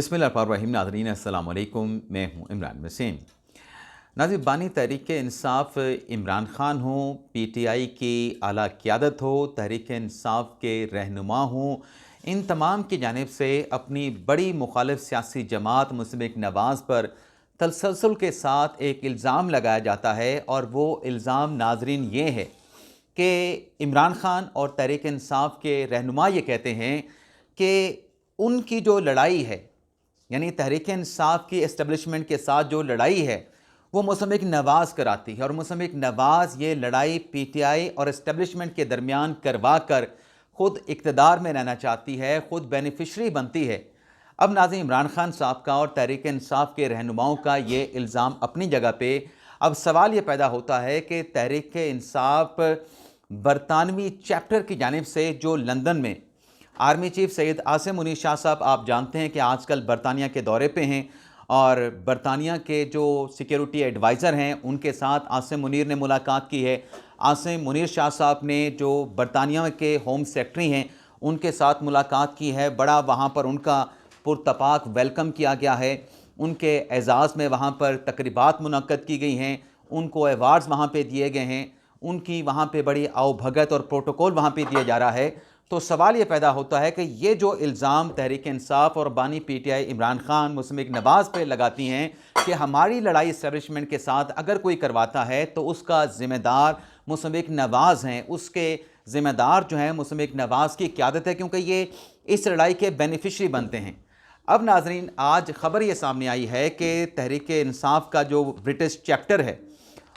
बिस्मिल्लाहिर्रहमानिर्रहीम। नाज़रीन अस्सलाम वालेकुम, मैं हूँ इमरान वसीम। नाज़रीन, बानी तहरीक इंसाफ इमरान खान हो, PTI की आला क़यादत हो, तहरीक इंसाफ के रहनुमा हों, इन तमाम की जानिब से अपनी बड़ी मुखालिफ सियासी जमात मुस्लिम नवाज़ पर तसलसल के साथ एक इल्ज़ाम लगाया जाता है। और वो इल्ज़ाम नाज़रीन ये है कि इमरान खान और तहरीक इंसाफ के रहनुमा ये कहते हैं कि उनकी जो लड़ाई है, यानी तहरीक इंसाफ की इस्टेब्लिशमेंट के साथ जो लड़ाई है, वो मुस्लिम नवाज़ कराती है। और मुस्लिम नवाज़ ये लड़ाई PTI और इस्टेब्लिशमेंट के दरमियान करवा कर ख़ुद इक़्तिदार में रहना चाहती है, ख़ुद बेनिफिशरी बनती है। अब नाज़रीन, इमरान खान साहब का और तहरीक इंसाफ के रहनुमाओं का ये इल्ज़ाम अपनी जगह पे, अब सवाल ये पैदा होता है कि तहरीक इंसाफ बरतानवी चैप्टर की जानिब से जो लंदन में आर्मी चीफ सैयद आसिम मुनीर शाह साहब, आप जानते हैं कि आजकल बरतानिया के दौरे पे हैं और बरतानिया के जो सिक्योरिटी एडवाइज़र हैं उनके साथ आसिम मुनीर ने मुलाकात की है। आसिम मुनीर शाह साहब ने जो बरतानिया के होम सेक्रेटरी हैं उनके साथ मुलाकात की है। बड़ा वहाँ पर उनका पुरतपाक वेलकम किया गया है। उनके एज़ाज़ में वहाँ पर तकरीबात मुनक्कद की गई हैं, उनको अवार्ड्स वहाँ पे दिए गए हैं, उनकी वहाँ पे बड़ी आवभगत और प्रोटोकॉल वहाँ पे दिया जा रहा है। तो सवाल ये पैदा होता है कि ये जो इल्ज़ाम तहरीक इंसाफ और बानी PTI इमरान खान मुस्लिम नवाज़ पे लगाती हैं कि हमारी लड़ाई इस्टेब्लिशमेंट के साथ अगर कोई करवाता है तो उसका ज़िम्मेदार मुस्लिम नवाज़ हैं, उसके ज़िम्मेदार जो हैं मुस्लिम नवाज़ की क़यादत है, क्योंकि ये इस लड़ाई के बेनिफिशरी बनते हैं। अब नाज़रीन, आज ख़बर ये सामने आई है कि तहरीक इंसाफ का जो ब्रिटिश चैप्टर है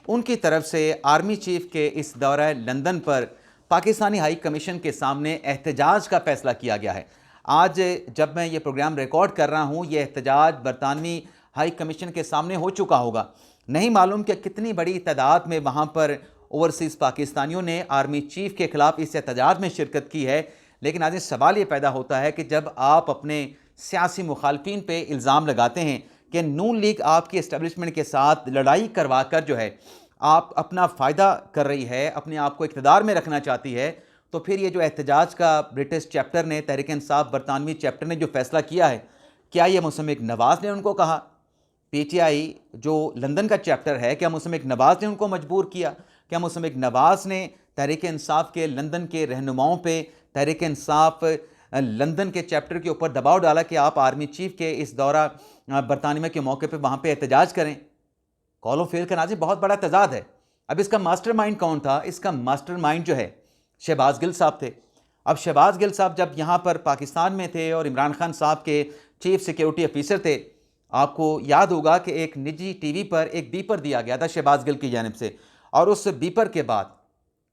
उनकी तरफ से आर्मी चीफ के इस दौरा लंदन पर पाकिस्तानी हाई कमीशन के सामने एहतजाज का फ़ैसला किया गया है। आज जब मैं ये प्रोग्राम रिकॉर्ड कर रहा हूँ, ये एहतजाज बरतानवी हाई कमीशन के सामने हो चुका होगा। नहीं मालूम कि कितनी बड़ी तादाद में वहाँ पर ओवरसीज़ पाकिस्तानियों ने आर्मी चीफ के ख़िलाफ़ इस एहतजाज में शिरकत की है। लेकिन आज सवाल ये पैदा होता है कि जब आप अपने सियासी मुखालफिन पे इल्ज़ाम लगाते हैं कि नून लीग आपकी इस्टेब्लिशमेंट के साथ लड़ाई करवा कर जो है आप अपना फ़ायदा कर रही है, अपने आप को इक़्तिदार में रखना चाहती है, तो फिर ये जो एहतजाज का ब्रिटिश चैप्टर ने, तहरीक इंसाफ बरतानवी चैप्टर ने जो फ़ैसला किया है, क्या ये मुस्लिम नवाज़ ने उनको कहा? PTI जो लंदन का चैप्टर है, क्या मुस्लिम नवाज़ ने उनको मजबूर किया? क्या मुस्लिम नवाज़ ने तहरीक इंसाफ के लंदन के रहनुमाओं पे तहरीक इंसाफ लंदन के चैप्टर के ऊपर दबाव डाला कि आप आर्मी चीफ के इस दौरा बरतानिया के मौके पर वहाँ पर एहतजाज करें? कॉल ऑफ फेल का नाज़रीन बहुत बड़ा तजाद है। अब इसका मास्टरमाइंड कौन था? इसका मास्टरमाइंड जो है शहबाज गिल साहब थे। अब शहबाज गिल साहब जब यहाँ पर पाकिस्तान में थे और इमरान खान साहब के चीफ सिक्योरिटी ऑफिसर थे, आपको याद होगा कि एक निजी TV पर एक बीपर दिया गया था शहबाज गिल की जानिब से। और उस बीपर के बाद,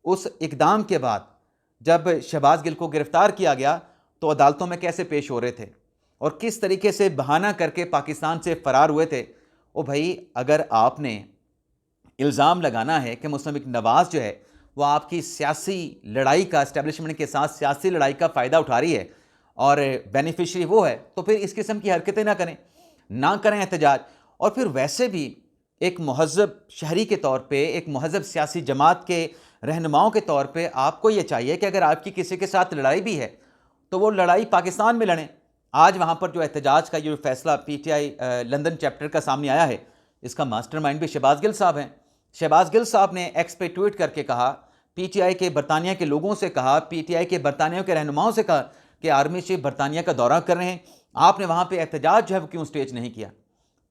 उस इकदाम के बाद जब शहबाज गिल को गिरफ़्तार किया गया तो अदालतों में कैसे पेश हो रहे थे और किस तरीके से बहाना करके पाकिस्तान से फ़रार हुए थे। ओ भाई, अगर आपने इल्ज़ाम लगाना है कि मुस्लिम नवाज़ जो है वो आपकी सियासी लड़ाई का, इस्टेब्लिशमेंट के साथ सियासी लड़ाई का फ़ायदा उठा रही है और बेनिफिशरी वो है, तो फिर इस किस्म की हरकतें ना करें एहतजाज। और फिर वैसे भी एक महज़ब शहरी के तौर पे, एक महज़ब सियासी जमात के रहनुमाओं के तौर पे आपको ये चाहिए कि अगर आपकी किसी के साथ लड़ाई भी है तो वो लड़ाई पाकिस्तान में लड़ें। आज वहाँ पर जो एहतजाज का जो फ़ैसला PTI लंदन चैप्टर का सामने आया है, इसका मास्टरमाइंड भी शहबाज गिल साहब हैं। शहबाज गिल साहब ने एक्स पे ट्वीट करके कहा, PTI के बरतानिया के लोगों से कहा, PTI के बरतानिया के रहनुमाओं से कहा कि आर्मी चीफ बरतानिया का दौरा कर रहे हैं, आपने वहाँ पे एहतजाज जो है वो क्यों स्टेज नहीं किया?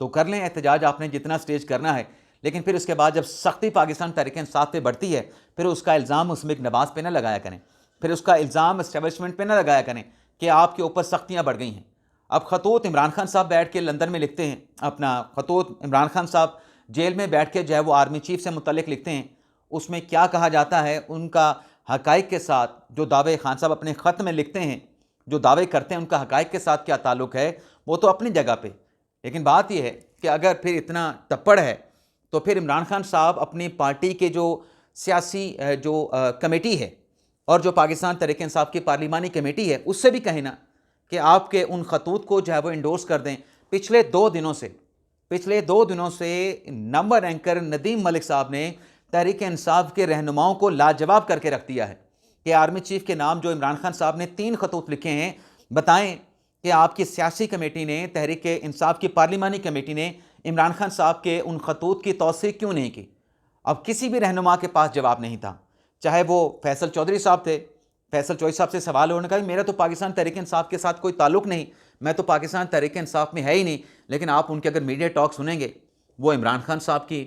तो कर लें एहतजाज, आपने जितना स्टेज करना है, लेकिन फिर उसके बाद जब सख्ती पाकिस्तान तहरीक इंसाफ पे बढ़ती है, फिर उसका इल्ज़ाम मुस्लिम नवाज़ पे ना लगाया करें, फिर उसका इल्ज़ाम इस्टेब्लिशमेंट पे ना लगाया करें कि आपके ऊपर सख्तियाँ बढ़ गई हैं। अब खतूत इमरान खान साहब बैठ के लंदन में लिखते हैं, अपना खतूत इमरान खान साहब जेल में बैठ के जो है वो आर्मी चीफ से मुतल्लिक लिखते हैं। उसमें क्या कहा जाता है, उनका हक़ाइक़ के साथ जो दावे खान साहब अपने ख़त में लिखते हैं, जो दावे करते हैं, उनका हक़ाइक़ के साथ क्या ताल्लुक़ है, वो तो अपनी जगह पे। लेकिन बात यह है कि अगर फिर इतना तप्पड़ है तो फिर इमरान खान साहब अपनी पार्टी के जो सियासी कमेटी है और जो पाकिस्तान तहरीक इंसाफ की पार्लिमानी कमेटी है, उससे भी कहें ना कि आपके उन खतूत को जो है वो इंडोर्स कर दें। पिछले दो दिनों से नंबर एंकर नदीम मलिक साहब ने तहरीक इंसाफ के रहनुमाओं को लाजवाब करके रख दिया है कि आर्मी चीफ के नाम जो इमरान खान साहब ने 3 खतूत लिखे हैं, बताएं कि आपकी सियासी कमेटी ने, तहरीक इंसाफ की पार्लिमानी कमेटी ने इमरान खान साहब के उन खतूत की तौसीक क्यों नहीं की? अब किसी भी रहनुमा के पास जवाब नहीं था, चाहे वो फैसल चौधरी साहब थे। फैसल चौधरी साहब से सवाल उन्होंने कहा मेरा तो पाकिस्तान तहरीक इंसाफ के साथ कोई ताल्लुक नहीं, मैं तो पाकिस्तान तहरीक इंसाफ में है ही नहीं। लेकिन आप उनके अगर मीडिया टॉक सुनेंगे, वो इमरान खान साहब की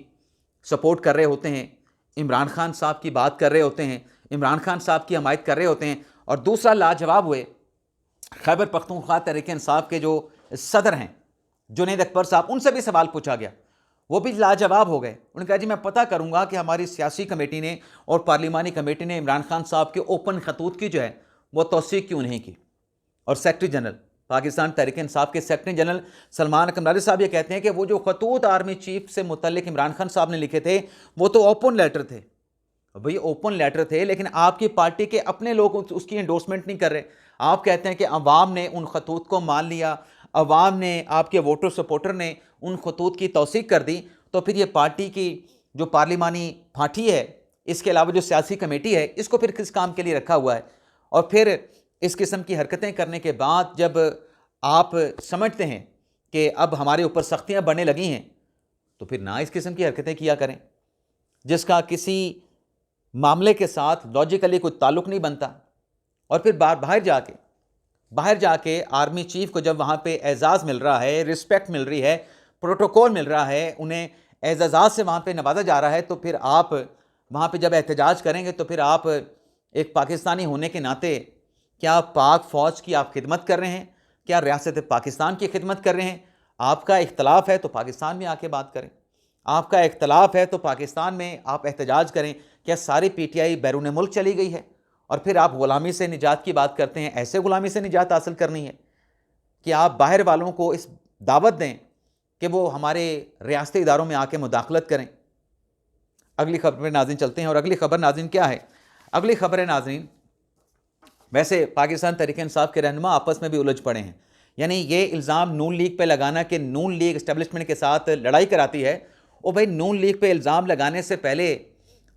सपोर्ट कर रहे होते हैं, इमरान खान साहब की बात कर रहे होते हैं, इमरान खान साहब की हमायत कर रहे होते हैं। और दूसरा, लाजवाब हुए खैबर पख्तूनख्वा तहरीक इंसाफ के जो सदर हैं जुनैद अकबर साहब, उनसे भी सवाल पूछा गया, वो भी लाजवाब हो गए। उन्होंने कहा जी मैं पता करूंगा कि हमारी सियासी कमेटी ने और पार्लिमानी कमेटी ने इमरान खान साहब के ओपन खतूत की जो है वो तौसीक क्यों नहीं की। और सेक्रेटरी जनरल पाकिस्तान तहरीक इंसाफ के सेक्रेटरी जनरल सलमान अकमरारी साहब ये कहते हैं कि वो जो खतूत आर्मी चीफ से मुतल्लिक इमरान खान साहब ने लिखे थे वो तो ओपन लेटर थे। भाई ओपन लेटर थे, लेकिन आपकी पार्टी के अपने लोग उसकी एंडोर्समेंट नहीं कर रहे। आप कहते हैं कि अवाम ने उन खतूत को मान लिया, अवाम ने, आपके वोटर सपोर्टर ने उन खतूत की तौसीक कर दी, तो फिर ये पार्टी की जो पार्लिमानी पार्टी है, इसके अलावा जो सियासी कमेटी है, इसको फिर किस काम के लिए रखा हुआ है? और फिर इस किस्म की हरकतें करने के बाद जब आप समझते हैं कि अब हमारे ऊपर सख्तियाँ बढ़ने लगी हैं, तो फिर ना इस किस्म की हरकतें किया करें जिसका किसी मामले के साथ लॉजिकली कोई ताल्लुक़ नहीं बनता। और फिर बाहर जाके आर्मी चीफ को जब वहाँ पे एजाज़ मिल रहा है, रिस्पेक्ट मिल रही है, प्रोटोकॉल मिल रहा है, उन्हें एजाज़ात से वहाँ पे नवाजा जा रहा है, तो फिर आप वहाँ पे जब एहतजाज करेंगे तो फिर आप एक पाकिस्तानी होने के नाते क्या पाक फ़ौज की आप खिदमत कर रहे हैं? क्या रियासत पाकिस्तान की खिदमत कर रहे हैं? आपका इख्तलाफ है तो पाकिस्तान में आके बात करें, आपका इख्तलाफ है तो पाकिस्तान में आप एहतजाज करें। क्या सारी PTI बैरून मुल्क चली गई है और फिर आप ग़ुलामी से निजात की बात करते हैं? ऐसे ग़ुलामी से निजात हासिल करनी है कि आप बाहर वालों को इस दावत दें कि वो हमारे रियासती इदारों में आके मुदाखलत करें। अगली खबर नाज़रीन चलते हैं, और अगली खबर नाज़रीन क्या है? अगली खबर है नाज़रीन, वैसे पाकिस्तान तहरीक इंसाफ के रहनुमा आपस में भी उलझ पड़े हैं। यानी ये इल्ज़ाम नून लीग पे लगाना कि नून लीग इस्टेब्लिशमेंट के साथ लड़ाई कराती है। ओ भाई, नून लीग पे इल्ज़ाम लगाने से पहले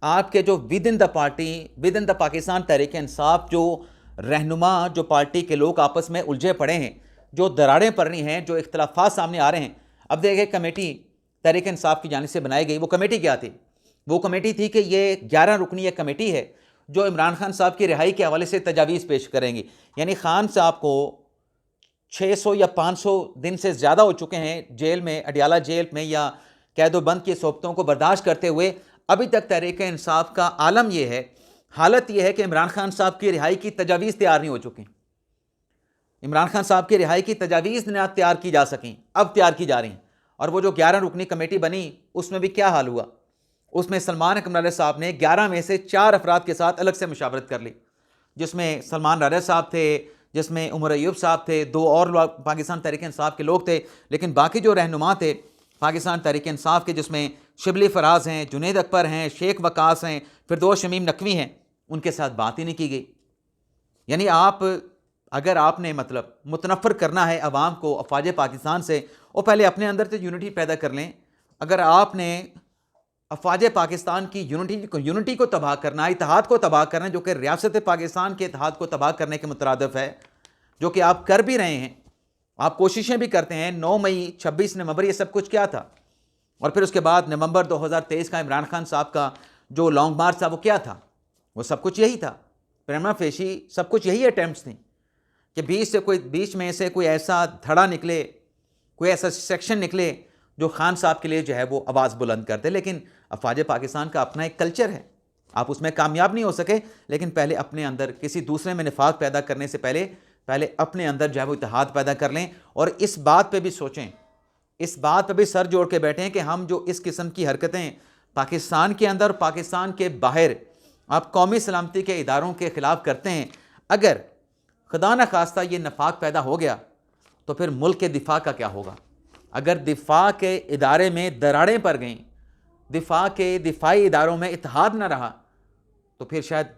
आपके जो within the party, within the Pakistan Tehreek Insaf जो रहनुमा, जो पार्टी के लोग आपस में उलझे पड़े हैं, जो दरारें पड़ रही हैं, जो इख्तलाफात सामने आ रहे हैं। अब देखिए, कमेटी तहरीक इंसाफ की जानिब से बनाई गई, वो कमेटी क्या थी? वो कमेटी थी कि ये 11 रुकनी एक कमेटी है जो इमरान खान साहब की रिहाई के हवाले से तजावीज़ पेश करेंगी। यानी खान साहब को 600 या 500 दिन से ज़्यादा हो चुके हैं जेल में, अडियाला जेल में, या कैदोबंद की सोबतों को बर्दाश्त करते हुए। अभी तक तहरीक इंसाफ का आलम यह है, हालत यह है कि इमरान खान साहब की रिहाई की तजावीज़ तैयार नहीं हो चुकी। इमरान खान साहब की रिहाई की तजावीज़ ना तैयार की जा सकें, अब तैयार की जा रही हैं। और वो जो 11 रुकनी कमेटी बनी, उसमें भी क्या हाल हुआ? उसमें सलमान अकमरारी साहब ने 11 में से 4 अफराद के साथ अलग से मुशावरत कर ली, जिसमें सलमान राजा साहब थे, जिसमें उमर अयूब साहब थे, 2 और लोग पाकिस्तान तहरीक इंसाफ के लोग थे। लेकिन बाकी जो रहनुमा थे पाकिस्तान तहरीक इंसाफ के, जिसमें शिबली फराज हैं, जुनैद अकबर हैं, शेख वकास हैं, फिरदौस शमीम नकवी हैं, उनके साथ बात ही नहीं की गई। यानी आप, अगर आपने मतलब मुतनफ़र करना है अवाम को अफवाज पाकिस्तान से, और पहले अपने अंदर से यूनिटी पैदा कर लें। अगर आपने अफवाज पाकिस्तान की यूनिटी को तबाह करना, इत्तेहाद को तबाह करना, जो कि रियासत पाकिस्तान के इत्तेहाद को तबाह करने के मुतरादिफ है, जो कि आप कर भी रहे हैं, आप कोशिशें भी करते हैं। 9 मई 26 नवंबर ये सब कुछ क्या था? और फिर उसके बाद नवंबर 2023 का इमरान खान साहब का जो लॉन्ग मार्च था, वो क्या था? वो सब कुछ यही था। प्रेमा फेशी सब कुछ यही अटैम्प्ट्स थी कि बीच में से कोई ऐसा धड़ा निकले, कोई ऐसा सेक्शन निकले जो खान साहब के लिए जो है वो आवाज़ बुलंद करते। लेकिन अफवाज पाकिस्तान का अपना एक कल्चर है, आप उसमें कामयाब नहीं हो सके। लेकिन पहले अपने अंदर किसी दूसरे में निफाक पैदा करने से पहले अपने अंदर जो है वो इत्तेहाद पैदा कर लें, और इस बात पे भी सोचें, इस बात पे भी सर जोड़ के बैठें कि हम जो इस किस्म की हरकतें पाकिस्तान के अंदर, पाकिस्तान के बाहर आप कौमी सलामती के इदारों के ख़िलाफ़ करते हैं, अगर खुदा न खास्ता ये नफाक पैदा हो गया तो फिर मुल्क के दिफा का क्या होगा? अगर दिफा के इदारे में दरारें पड़ गईं, दिफा के दिफाई इदारों में इत्तेहाद न रहा, तो फिर शायद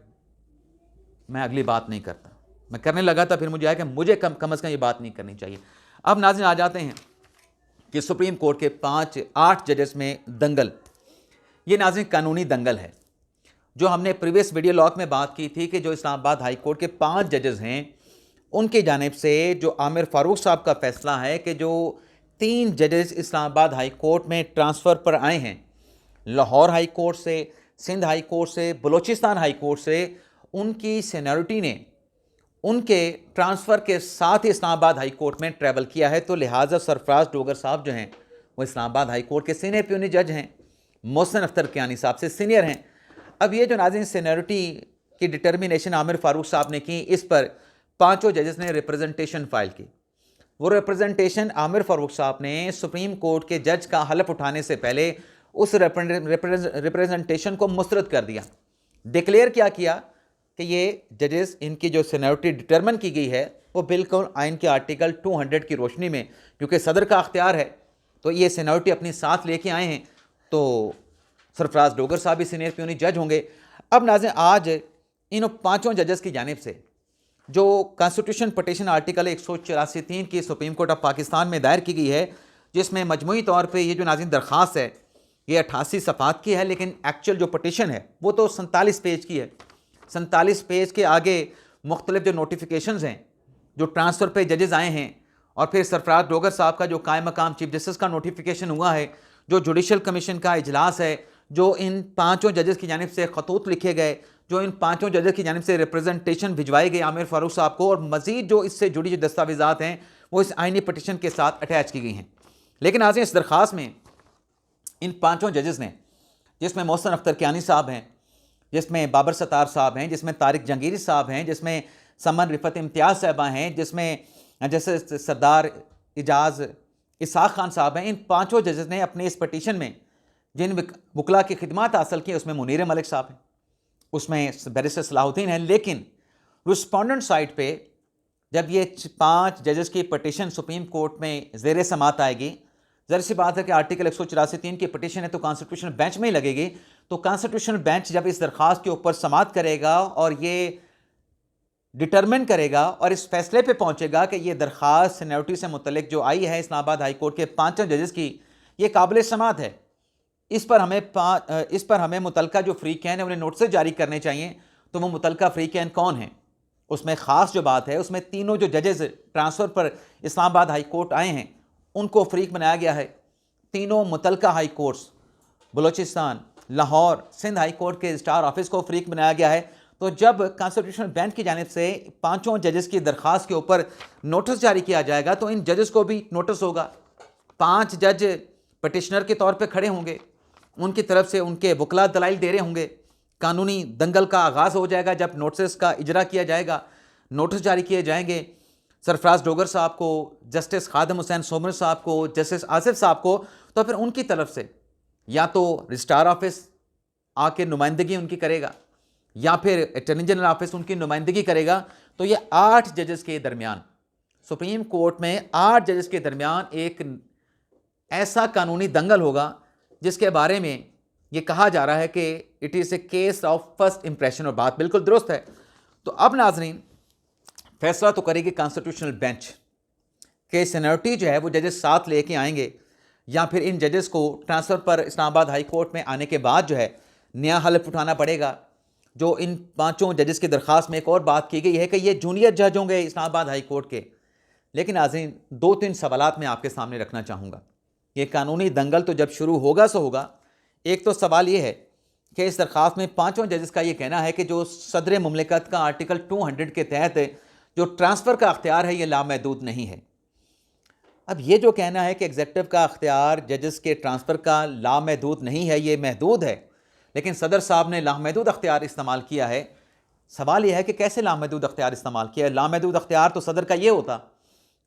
मैं अगली बात नहीं करता। मैं करने लगा था, फिर मुझे आया कि मुझे कम अज़ कम ये बात नहीं करनी चाहिए। अब नाज़रीन आ जाते हैं कि सुप्रीम कोर्ट के 8 जजेस में दंगल, ये नाज़रीन कानूनी दंगल है। जो हमने प्रीवियस वीडियो लॉग में बात की थी कि जो इस्लामाबाद हाई कोर्ट के 5 जजेस हैं, उनकी जानिब से जो आमिर फ़ारूक साहब का फ़ैसला है कि जो 3 जजेस इस्लामाबाद हाई कोर्ट में ट्रांसफ़र पर आए हैं, लाहौर हाई कोर्ट से, सिंध हाई कोर्ट से, बलूचिस्तान हाई कोर्ट से, उनकी सीनियरिटी ने उनके ट्रांसफ़र के साथ ही इस्लामाबाद हाई कोर्ट में ट्रैवल किया है। तो लिहाजा सरफराज डोगर साहब जो हैं वो इस्लामाबाद हाई कोर्ट के सीनियर प्यूनी जज हैं, मोहसिन अख्तर कियानी साहब से सीनियर हैं। अब ये जो नाज़रीन सीनियरिटी की डिटर्मिनेशन आमिर फ़ारूक साहब ने की, इस पर 5 जजेस ने रिप्रेजेंटेशन फ़ाइल की। वो रिप्रेजेंटेशन आमिर फ़ारूक साहब ने सुप्रीम कोर्ट के जज का हलफ उठाने से पहले उस रिप्रेजेंटेशन को मुस्तरद कर दिया। डिक्लेयर क्या किया कि ये जजेस, इनकी जो सीनियरिटी डिटर्मिन की गई है वो बिल्कुल आइन के आर्टिकल 200 की रोशनी में, क्योंकि सदर का अख्तियार है तो ये सीनियरिटी अपनी साथ लेके आए हैं। तो सरफराज डोगर साहब भी सीनियर प्यूनी जज होंगे। अब नाज़रीन, आज इन 5 जजेस की जानिब से जो कॉन्स्टिट्यूशन पटिशन आर्टिकल 184(3) की सुप्रीम कोर्ट ऑफ पाकिस्तान में दायर की गई है, जिसमें मजमूई तौर पे ये जो नाज़रीन दरख्वास्त है ये 88 सफ़ात की है, लेकिन एक्चुअल जो पटिशन है वो तो 47 पेज की है। 47 पेज के आगे मुख्तलिफ जो नोटिफिकेशंस हैं, जो ट्रांसफ़र पे जजेस आए हैं, और फिर सरफराज डोगर साहब का जो कायम मकाम चीफ जस्टिस का नोटिफिकेशन हुआ है, जो जुडिशल कमीशन का इजलास है, जो इन 5 जजेस की जानिब से खतूत लिखे गए, जो इन 5 जजेस की जानिब से रिप्रेजेंटेशन भिजवाई गई आमिर फ़ारूक साहब को, और मज़ीद जो इससे जुड़ी जो दस्तावेज़ात हैं वो इस आइनी पटिशन के साथ अटैच की गई हैं। लेकिन आज इस दरख्वास्त में इन 5 जजेस ने, जिसमें मोहसिन अख्तर कियानी साहब हैं, जिसमें बाबर सत्तार साहब हैं, जिसमें तारिक जहांगीरी साहब हैं, जिसमें समन रिफत इम्तियाज़ साहबा हैं, जिसमें जैसे सरदार इजाज़ इसाक खान साहब हैं, इन 5 जजेस ने अपने इस पटिशन में जिन वकला की खिदमात हासिल की, उसमें मुनीर मलिक साहब हैं, उसमें बैरिस्टर सलाहुद्दीन हैं। लेकिन रिस्पोंडेंट साइड पे जब ये 5 जजेस की पटिशन सुप्रीम कोर्ट में ज़ेर समात आएगी, ज़रा सी बात है कि आर्टिकल 184(3) की पटिशन है तो कॉन्स्टिट्यूशनल बेंच में ही लगेगी। तो कॉन्स्टिट्यूशनल बेंच जब इस दरख्वास्त के ऊपर समात करेगा और ये डिटरमिन करेगा और इस फैसले पे पहुंचेगा कि ये दरख्वास्त सीनियरिटी से मुतल्लिक जो आई है इस्लामाबाद हाई कोर्ट के 5 जजेस की, ये काबिल समात है, इस पर हमें मुतलका जो फ़रीक़ैन हैं उन्हें नोटिस जारी करने चाहिए। तो वो मुतलका फ़रीक़ैन कौन हैं? उसमें ख़ास जो बात है, उसमें तीनों जो जजेस ट्रांसफ़र पर इस्लामाबाद हाई कोर्ट आए हैं उनको फ़रीक़ बनाया गया है। तीनों मुतलका high courts, Balochistan, Lahore, Sindh high court के रजिस्ट्रार ऑफिस को फ़रीक़ बनाया गया है। तो जब कॉन्स्टिट्यूशनल बेंच की जानिब से 5 जजेस की दरख्वास्त के ऊपर नोटिस जारी किया जाएगा तो इन जजेस को भी नोटिस होगा। 5 जज पटिशनर के तौर पे खड़े होंगे, उनकी तरफ से उनके वकला दलाइल दे रहे होंगे। कानूनी दंगल का आगाज़ हो जाएगा जब नोटिस का इजरा किया जाएगा, नोटिस जारी किए जाएंगे सरफराज डोगर साहब को, जस्टिस खादिम हुसैन सोमर साहब को, जस्टिस आसिफ साहब को। तो फिर उनकी तरफ से या तो रजिस्ट्रार ऑफिस आके नुमाइंदगी उनकी करेगा या फिर अटॉर्नी जनरल ऑफिस उनकी नुमाइंदगी करेगा। तो ये 8 जजेस के दरमियान, सुप्रीम कोर्ट में 8 जजेस के दरमियान एक ऐसा कानूनी दंगल होगा जिसके बारे में ये कहा जा रहा है कि it is a case of first impression, और बात बिल्कुल दुरुस्त है। तो अब नाजरीन, फैसला तो करेगी कॉन्स्टिट्यूशनल बेंच के सीनियरिटी जो है वो जजेस साथ लेके आएंगे या फिर इन जजेस को ट्रांसफ़र पर इस्लामाबाद हाई कोर्ट में आने के बाद जो है नया हलफ उठाना पड़ेगा। जो इन 5 जजेस की दरख्वास्त में एक और बात की गई है कि ये जूनियर जज होंगे इस्लामाबाद हाई कोर्ट के। लेकिन नाज़रीन, 2-3 सवालात मैं आपके सामने रखना चाहूँगा। ये कानूनी दंगल तो जब शुरू होगा सो होगा। एक तो सवाल ये है कि इस दरख्वास्त में 5 जजेस का ये कहना है कि जो सदर मुमलिकत का आर्टिकल 200 के तहत जो ट्रांसफ़र का अख्तियार है ये लामहदूद नहीं है। अब ये जो कहना है कि एग्जेक्टिव का अख्तियार जजेस के ट्रांसफ़र का लामहदूद नहीं है, ये महदूद है, लेकिन सदर साहब ने लामहदूद अख्तियार इस्तेमाल किया है। सवाल यह है कि कैसे लामहदूद अख्तियार इस्तेमाल किया है? लामहदूद अख्तियार तो सदर का ये होता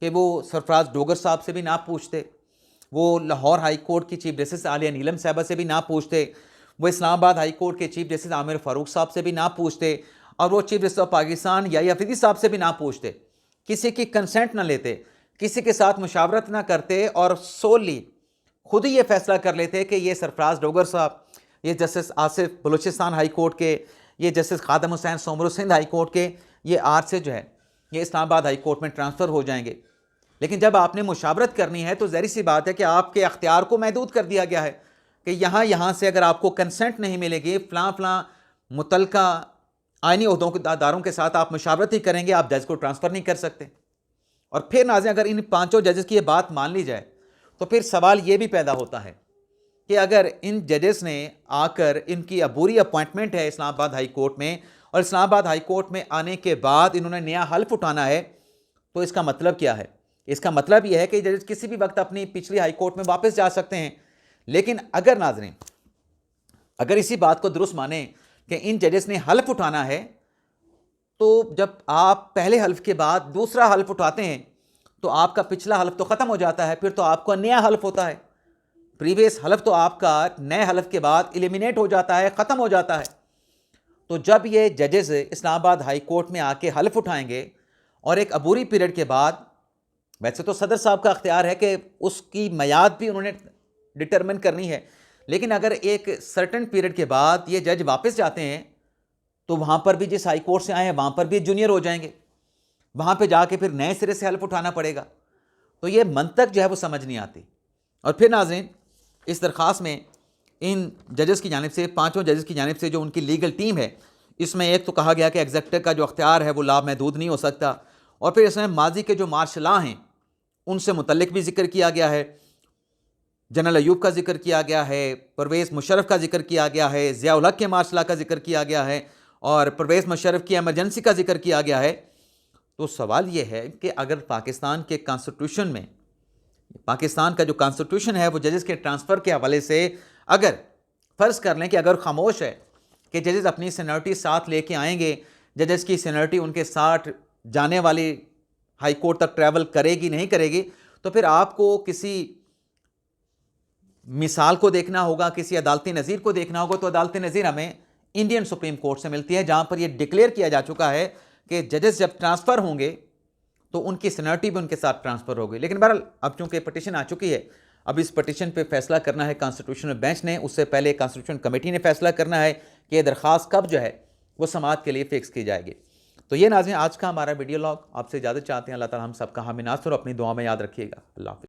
कि वो सरफराज डोगर साहब से भी ना पूछते, वो लाहौर हाई कोर्ट की चीफ जस्टिस आलिया नीलम साहबा से भी ना पूछते, वो इस्लामाबाद हाई कोर्ट के चीफ जस्टिस आमिर फ़ारूक साहब से भी ना पूछते, और वो चीफ जस्टिस ऑफ पाकिस्तान या अफरीदी साहब से भी ना पूछते, किसी की कंसेंट ना लेते, किसी के साथ मुशावरत ना करते और सोली खुद ही ये फैसला कर लेते कि ये सरफराज डोगर साहब, ये justice Asif Balochistan high court के, ये justice Khadim Hussain Soomro Sindh high court के, ये आज से जो है ये इस्लामाबाद हाई कोर्ट में ट्रांसफ़र हो जाएंगे। लेकिन जब आपने मुशावरत करनी है तो ज़ाहिर सी बात है कि आपके अख्तियार को महदूद कर दिया गया है कि यहाँ से अगर आपको कंसेंट नहीं मिलेगी, फ़लाँ मुतलका आईनी ओहदेदारों के साथ आप मुशावरत ही करेंगे, आप जज को ट्रांसफ़र नहीं कर सकते। और फिर नाज़रीन, अगर इन पांचों जजेस की ये बात मान ली जाए तो फिर सवाल ये भी पैदा होता है कि अगर इन जजेस ने आकर, इनकी अबूरी अपॉइंटमेंट है इस्लामाबाद हाई कोर्ट में, और इस्लामाबाद हाई कोर्ट में आने के बाद इन्होंने नया हल्फ उठाना है, तो इसका मतलब क्या है? इसका मतलब यह है कि जजेस किसी भी वक्त अपनी पिछली हाई कोर्ट में वापस जा सकते हैं। लेकिन अगर नाज़रीन, अगर इसी बात को दुरुस्त माने कि इन जजेस ने हल्फ उठाना है, तो जब आप पहले हल्फ के बाद दूसरा हल्फ उठाते हैं तो आपका पिछला हल्फ तो ख़त्म हो जाता है, फिर तो आपका नया हल्फ होता है। प्रीवियस हल्फ तो आपका नए हल्फ के बाद एलिमिनेट हो जाता है, ख़त्म हो जाता है। तो जब ये जजेस इस्लामाबाद हाई कोर्ट में आके हल्फ उठाएंगे और एक अबूरी पीरियड के बाद, वैसे तो सदर साहब का अख्तियार है कि उसकी मियाद भी उन्होंने डिटरमिन करनी है, लेकिन अगर एक सर्टन पीरियड के बाद ये जज वापस जाते हैं तो वहाँ पर भी जिस हाई कोर्ट से आए हैं वहाँ पर भी जूनियर हो जाएंगे, वहाँ पे जाके फिर नए सिरे से हल्फ उठाना पड़ेगा। तो ये मंतक जो है वो समझ नहीं आती। और फिर नाज़रीन, इस दरख्वास्त में इन जजेस की जानिब से, पाँचों जजेस की जानिब से जो उनकी लीगल टीम है, इसमें एक तो कहा गया कि एग्जेक्टिव का जो अख्तियार है वो लामहदूद नहीं हो सकता, और फिर इसमें माजी के जो मार्शला हैं उनसे मुतल्लिक भी जिक्र किया गया है। जनरल अयूब का जिक्र किया गया है, परवेज़ मुशर्रफ का जिक्र किया गया है, ज़िया-उल हक के मार्शला का जिक्र किया गया है, और परवेज़ मुशर्रफ की एमरजेंसी का जिक्र किया गया है। तो सवाल ये है कि अगर पाकिस्तान के कॉन्स्टिट्यूशन में, पाकिस्तान का जो कॉन्स्टिट्यूशन है वो जजेस के ट्रांसफ़र के हवाले से, अगर फ़र्ज़ कर लें कि अगर खामोश है कि जजेस अपनी सीनियरिटी साथ लेके आएंगे, जजेस की सीनियरिटी उनके साथ जाने वाली हाई कोर्ट तक ट्रैवल करेगी नहीं करेगी, तो फिर आपको किसी मिसाल को देखना होगा, किसी अदालती नज़ीर को देखना होगा। तो अदालती नज़ीर हमें इंडियन सुप्रीम कोर्ट से मिलती है, जहाँ पर यह डिक्लेयर किया जा चुका है कि जजेस जब ट्रांसफ़र होंगे तो उनकी सीनियरिटी भी उनके साथ ट्रांसफ़र होगी। लेकिन बहरहाल अब चूँकि पटिशन आ चुकी है, अब इस पटिशन पे फैसला करना है कॉन्स्टिट्यूशनल बेंच ने, उससे पहले कॉन्स्टिट्यूशन कमेटी ने फैसला करना है कि ये दरख्वास्त कब जो है वो समाअत के लिए फ़िक्स की जाएगी। तो ये नाज़रीन, आज का हमारा वीडियो लॉग। आपसे इजाज़त चाहते हैं। अल्लाह ताला हम सबका हामी नासर, अपनी दुआ में याद रखिएगा। अल्लाह हाफ़िज़।